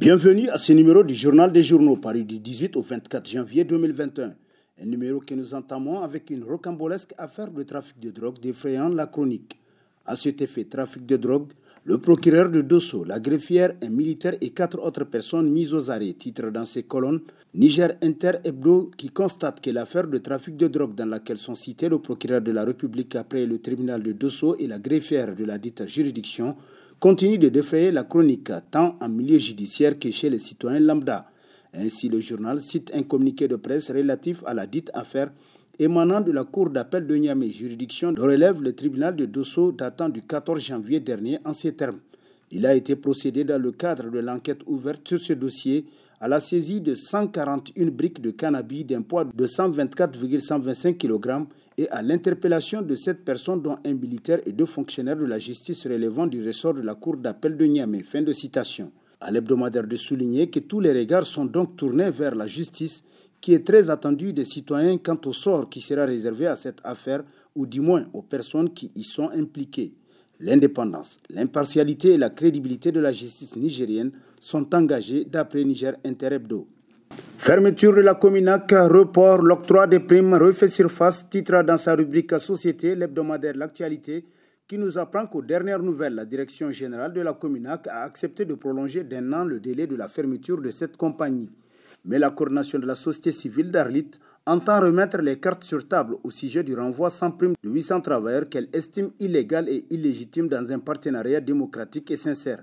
Bienvenue à ce numéro du Journal des Journaux, paru du 18 au 24 janvier 2021. Un numéro que nous entamons avec une rocambolesque affaire de trafic de drogue défrayant la chronique. À cet effet, trafic de drogue, le procureur de Dosso, la greffière, un militaire et 4 autres personnes mises aux arrêts. Titre dans ces colonnes, Niger Inter Hebdo qui constate que l'affaire de trafic de drogue dans laquelle sont cités le procureur de la République après le tribunal de Dosso et la greffière de la dite juridiction continue de défrayer la chronique tant en milieu judiciaire que chez les citoyens lambda. Ainsi, le journal cite un communiqué de presse relatif à la dite affaire émanant de la Cour d'appel de Niamey, juridiction dont relève le tribunal de Dosso datant du 14 janvier dernier en ces termes. Il a été procédé dans le cadre de l'enquête ouverte sur ce dossier à la saisie de 141 briques de cannabis d'un poids de 124,125 kg et à l'interpellation de 7 personnes dont un militaire et 2 fonctionnaires de la justice relevant du ressort de la Cour d'appel de Niamey. Fin de citation. À l'hebdomadaire de souligner que tous les regards sont donc tournés vers la justice qui est très attendue des citoyens quant au sort qui sera réservé à cette affaire ou du moins aux personnes qui y sont impliquées. L'indépendance, l'impartialité et la crédibilité de la justice nigérienne sont engagées d'après Niger Inter Hebdo. Fermeture de la Cominac, report, l'octroi des primes refait surface, titre dans sa rubrique Société, l'hebdomadaire L'Actualité, qui nous apprend qu'aux dernières nouvelles, la direction générale de la Cominac a accepté de prolonger d'1 an le délai de la fermeture de cette compagnie. Mais la coordination de la société civile d'Arlit entend remettre les cartes sur table au sujet du renvoi sans prime de 800 travailleurs qu'elle estime illégal et illégitime dans un partenariat démocratique et sincère.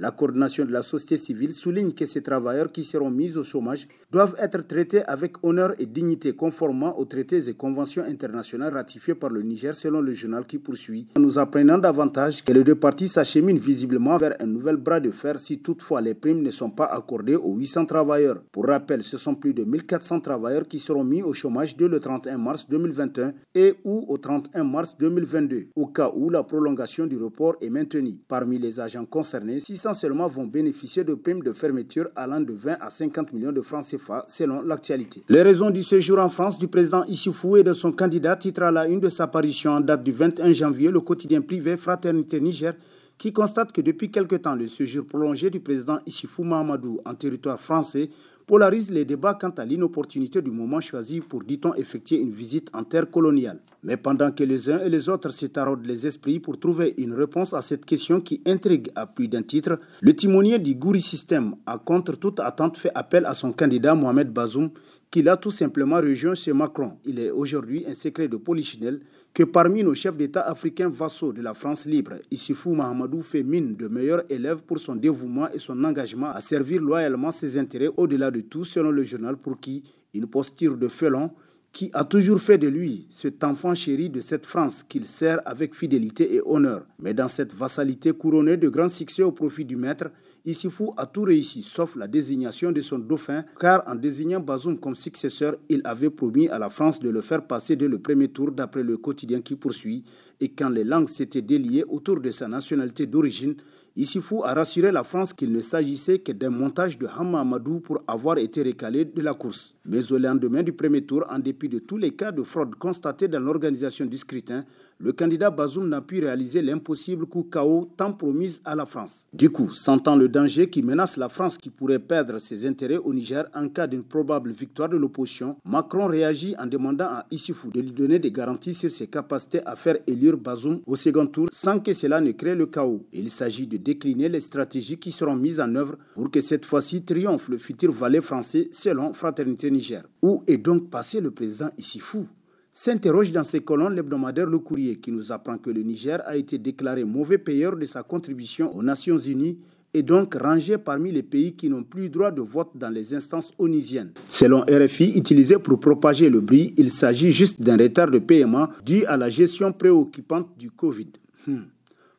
La coordination de la société civile souligne que ces travailleurs qui seront mis au chômage doivent être traités avec honneur et dignité conformément aux traités et conventions internationales ratifiées par le Niger selon le journal qui poursuit. En nous apprenant davantage que les deux parties s'acheminent visiblement vers un nouvel bras de fer si toutefois les primes ne sont pas accordées aux 800 travailleurs. Pour rappel, ce sont plus de 1400 travailleurs qui seront mis au chômage dès le 31 mars 2021 et ou au 31 mars 2022, au cas où la prolongation du report est maintenue. Parmi les agents concernés, 600 seulement vont bénéficier de primes de fermeture allant de 20 à 50 millions de francs CFA selon l'actualité. Les raisons du séjour en France du président Issoufou et de son candidat titre à la une de sa parution en date du 21 janvier, le quotidien privé Fraternité Niger qui constate que depuis quelque temps, le séjour prolongé du président Issoufou Mahamadou en territoire français polarise les débats quant à l'inopportunité du moment choisi pour, dit-on, effectuer une visite en terre coloniale. Mais pendant que les uns et les autres se taraudent les esprits pour trouver une réponse à cette question qui intrigue à plus d'un titre, le timonier du Gouri System a contre toute attente fait appel à son candidat Mohamed Bazoum, qu'il a tout simplement rejoint chez Macron. Il est aujourd'hui un secret de polichinelle que parmi nos chefs d'État africains vassaux de la France libre, Issoufou Mahamadou fait mine de meilleur élève pour son dévouement et son engagement à servir loyalement ses intérêts au-delà de tout, selon le journal pour qui une posture de félon qui a toujours fait de lui cet enfant chéri de cette France qu'il sert avec fidélité et honneur. Mais dans cette vassalité couronnée de grands succès au profit du maître, Issoufou a tout réussi, sauf la désignation de son dauphin, car en désignant Bazoum comme successeur, il avait promis à la France de le faire passer dès le premier tour d'après le quotidien qui poursuit. Et quand les langues s'étaient déliées autour de sa nationalité d'origine, Issoufou a rassuré la France qu'il ne s'agissait que d'un montage de Hamma Amadou pour avoir été recalé de la course. Mais au lendemain du premier tour, en dépit de tous les cas de fraude constatés dans l'organisation du scrutin, le candidat Bazoum n'a pu réaliser l'impossible coup KO tant promis à la France. Du coup, sentant le danger qui menace la France qui pourrait perdre ses intérêts au Niger en cas d'une probable victoire de l'opposition, Macron réagit en demandant à Issoufou de lui donner des garanties sur ses capacités à faire élire Bazoum au second tour sans que cela ne crée le chaos. Il s'agit de décliner les stratégies qui seront mises en œuvre pour que cette fois-ci triomphe le futur valet français selon Fraternité Niger. Où est donc passé le président Issoufou ? S'interroge dans ses colonnes l'hebdomadaire Le Courrier qui nous apprend que le Niger a été déclaré mauvais payeur de sa contribution aux Nations Unies et donc rangé parmi les pays qui n'ont plus droit de vote dans les instances onusiennes. Selon RFI, utilisé pour propager le bruit, il s'agit juste d'un retard de paiement dû à la gestion préoccupante du Covid.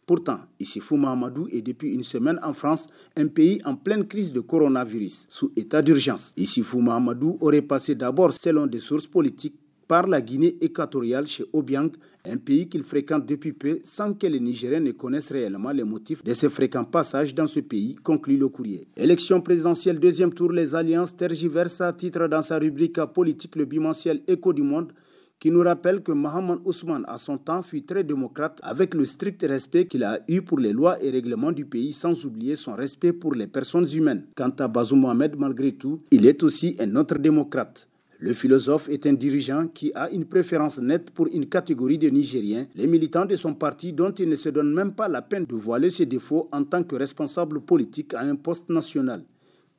Pourtant, Issoufou Mahamadou est depuis une semaine en France, un pays en pleine crise de coronavirus, sous état d'urgence. Issoufou Mahamadou aurait passé d'abord, selon des sources politiques, par la Guinée équatoriale chez Obiang, un pays qu'il fréquente depuis peu sans que les Nigériens ne connaissent réellement les motifs de ses fréquents passages dans ce pays, conclut Le Courrier. Élection présidentielle deuxième tour, les alliances tergiversent, titre dans sa rubrique politique le bimensuel Écho du Monde, qui nous rappelle que Mohamed Ousmane, à son temps, fut très démocrate avec le strict respect qu'il a eu pour les lois et règlements du pays, sans oublier son respect pour les personnes humaines. Quant à Bazoum Mohamed, malgré tout, il est aussi un autre démocrate. Le philosophe est un dirigeant qui a une préférence nette pour une catégorie de Nigériens, les militants de son parti dont il ne se donne même pas la peine de voiler ses défauts en tant que responsable politique à un poste national.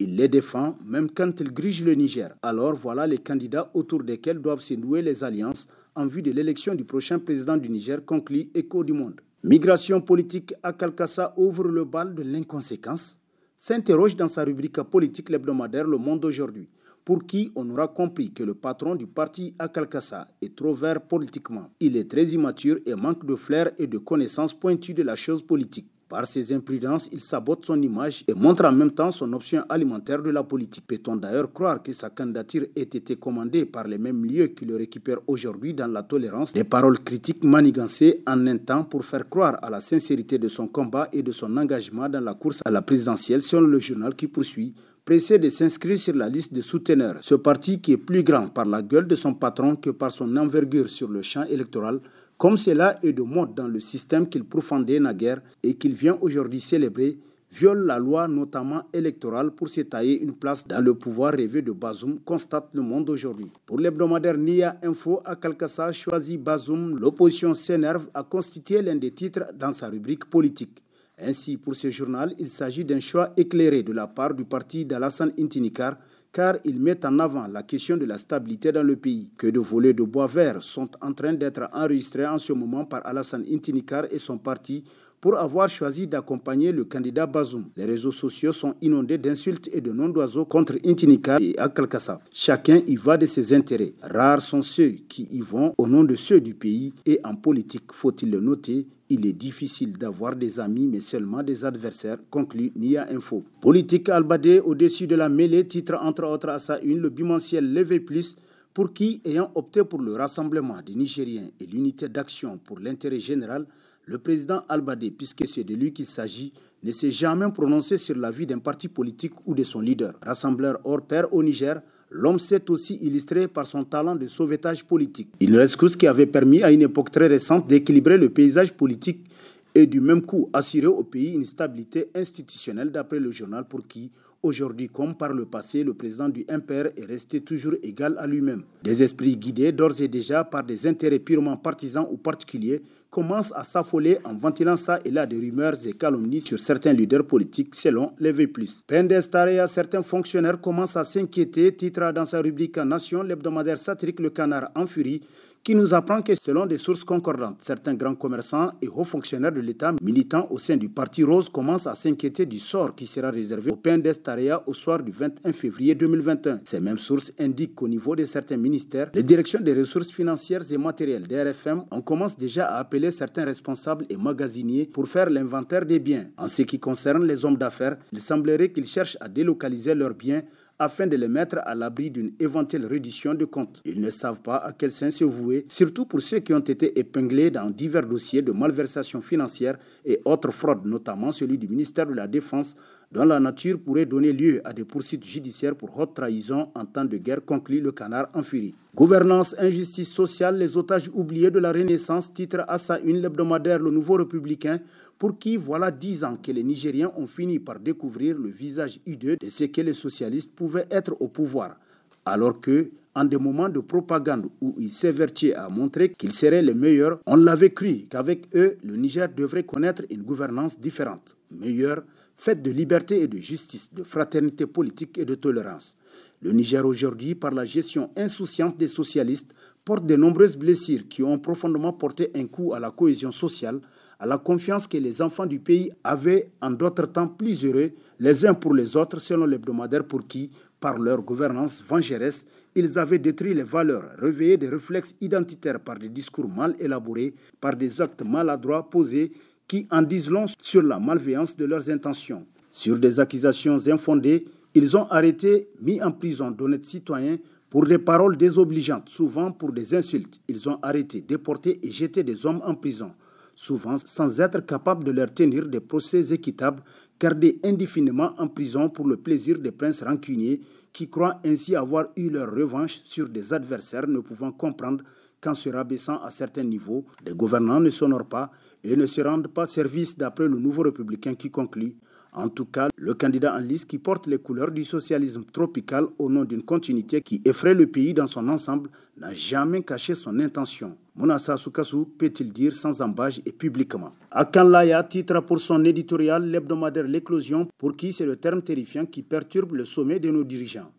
Il les défend même quand il grige le Niger. Alors voilà les candidats autour desquels doivent se nouer les alliances en vue de l'élection du prochain président du Niger, conclut Écho du Monde. Migration politique à Kalkassa ouvre le bal de l'inconséquence, s'interroge dans sa rubrique politique l'hebdomadaire Le Monde aujourd'hui, pour qui on aura compris que le patron du parti à Kalkassa est trop vert politiquement. Il est très immature et manque de flair et de connaissances pointues de la chose politique. Par ses imprudences, il sabote son image et montre en même temps son option alimentaire de la politique. Peut-on d'ailleurs croire que sa candidature ait été commandée par les mêmes lieux qui le récupèrent aujourd'hui dans la tolérance, des paroles critiques manigancées en un temps pour faire croire à la sincérité de son combat et de son engagement dans la course à la présidentielle, selon le journal qui poursuit, pressé de s'inscrire sur la liste de souteneurs. Ce parti qui est plus grand par la gueule de son patron que par son envergure sur le champ électoral, comme cela est de mode dans le système qu'il profondait naguère et qu'il vient aujourd'hui célébrer, viole la loi notamment électorale pour se tailler une place dans le pouvoir rêvé de Bazoum, constate Le Monde aujourd'hui. Pour l'hebdomadaire Nia Info, à Kalkassa choisit Bazoum, l'opposition s'énerve à constituer l'un des titres dans sa rubrique politique. Ainsi, pour ce journal, il s'agit d'un choix éclairé de la part du parti d'Alassane Intinikar, car il met en avant la question de la stabilité dans le pays. Que de volets de bois vert sont en train d'être enregistrés en ce moment par Alassane Intinikar et son parti pour avoir choisi d'accompagner le candidat Bazoum. Les réseaux sociaux sont inondés d'insultes et de noms d'oiseaux contre Intinikar et à Kalkassa. Chacun y va de ses intérêts. Rares sont ceux qui y vont au nom de ceux du pays et en politique, faut-il le noter, il est difficile d'avoir des amis, mais seulement des adversaires, conclut Nia Info. Politique Albadé au-dessus de la mêlée, titre entre autres à sa une, le bimensuel Levé Plus, pour qui, ayant opté pour le rassemblement des Nigériens et l'unité d'action pour l'intérêt général, le président Albadé, puisque c'est de lui qu'il s'agit, ne s'est jamais prononcé sur la vie d'un parti politique ou de son leader. Rassembleur hors pair au Niger, l'homme s'est aussi illustré par son talent de sauvetage politique. Il reste que ce qui avait permis à une époque très récente d'équilibrer le paysage politique et du même coup assurer au pays une stabilité institutionnelle d'après le journal pour qui, aujourd'hui comme par le passé, le président du MPR est resté toujours égal à lui-même. Des esprits guidés d'ores et déjà par des intérêts purement partisans ou particuliers commencent à s'affoler en ventilant ça et là des rumeurs et calomnies sur certains leaders politiques selon les V+. Pendestarea, certains fonctionnaires commencent à s'inquiéter, titre dans sa rubrique Nation, l'hebdomadaire satirique Le Canard en furie, qui nous apprend que selon des sources concordantes, certains grands commerçants et hauts fonctionnaires de l'État militants au sein du Parti Rose commencent à s'inquiéter du sort qui sera réservé au Pendestarea au soir du 21 février 2021. Ces mêmes sources indiquent qu'au niveau de certains ministères, les directions des ressources financières et matérielles d'RFM, on commence déjà à appeler certains responsables et magasiniers pour faire l'inventaire des biens. En ce qui concerne les hommes d'affaires, il semblerait qu'ils cherchent à délocaliser leurs biens afin de les mettre à l'abri d'une éventuelle reddition de comptes. Ils ne savent pas à quel sein se vouer, surtout pour ceux qui ont été épinglés dans divers dossiers de malversation financière et autres fraudes, notamment celui du ministère de la Défense, dont la nature pourrait donner lieu à des poursuites judiciaires pour haute trahison en temps de guerre, conclut Le Canard en furie. Gouvernance, injustice sociale, les otages oubliés de la Renaissance, titre à sa une l'hebdomadaire Le Nouveau Républicain, pour qui voilà 10 ans que les Nigériens ont fini par découvrir le visage hideux de ce que les socialistes pouvaient être au pouvoir, alors que, en des moments de propagande où ils s'évertuaient à montrer qu'ils seraient les meilleurs, on l'avait cru qu'avec eux, le Niger devrait connaître une gouvernance différente, meilleure, faite de liberté et de justice, de fraternité politique et de tolérance. Le Niger aujourd'hui, par la gestion insouciante des socialistes, porte de nombreuses blessures qui ont profondément porté un coup à la cohésion sociale, à la confiance que les enfants du pays avaient en d'autres temps plus heureux, les uns pour les autres, selon l'hebdomadaire pour qui, par leur gouvernance vengeresse, ils avaient détruit les valeurs, réveillé des réflexes identitaires par des discours mal élaborés, par des actes maladroits posés qui en disent long sur la malveillance de leurs intentions. Sur des accusations infondées, ils ont arrêté, mis en prison d'honnêtes citoyens pour des paroles désobligeantes, souvent pour des insultes. Ils ont arrêté, déporté et jeté des hommes en prison, souvent sans être capables de leur tenir des procès équitables, gardés indéfiniment en prison pour le plaisir des princes rancuniers qui croient ainsi avoir eu leur revanche sur des adversaires ne pouvant comprendre qu'en se rabaissant à certains niveaux, les gouvernants ne s'honorent pas et ne se rendent pas service d'après le nouveau républicain qui conclut. En tout cas, le candidat en lice qui porte les couleurs du socialisme tropical au nom d'une continuité qui effraie le pays dans son ensemble n'a jamais caché son intention. Mounassa Soukassou peut-il dire sans embâche et publiquement. Akan Laya titre pour son éditorial l'hebdomadaire L'éclosion, pour qui c'est le terme terrifiant qui perturbe le sommet de nos dirigeants.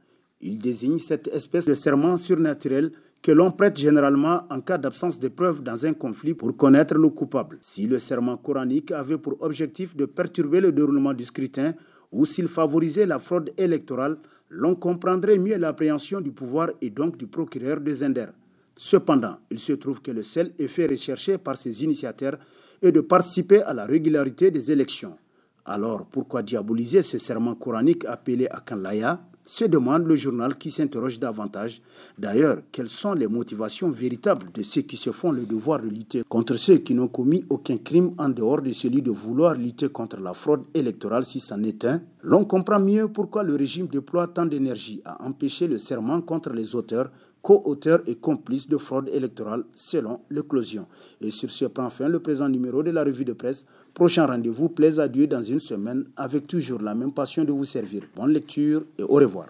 Il désigne cette espèce de serment surnaturel que l'on prête généralement en cas d'absence de preuves dans un conflit pour connaître le coupable. Si le serment coranique avait pour objectif de perturber le déroulement du scrutin ou s'il favorisait la fraude électorale, l'on comprendrait mieux l'appréhension du pouvoir et donc du procureur de Zender. Cependant, il se trouve que le seul effet recherché par ses initiateurs est de participer à la régularité des élections. Alors, pourquoi diaboliser ce serment coranique appelé Akan Laya ? Se demande le journal qui s'interroge davantage. D'ailleurs, quelles sont les motivations véritables de ceux qui se font le devoir de lutter contre ceux qui n'ont commis aucun crime en dehors de celui de vouloir lutter contre la fraude électorale si c'en est un? L'on comprend mieux pourquoi le régime déploie tant d'énergie à empêcher le serment contre les auteurs, co-auteurs et complices de fraude électorale selon l'éclosion. Et sur ce prend fin le présent numéro de la revue de presse. Prochain rendez-vous, plaise à Dieu dans une semaine avec toujours la même passion de vous servir. Bonne lecture et au revoir.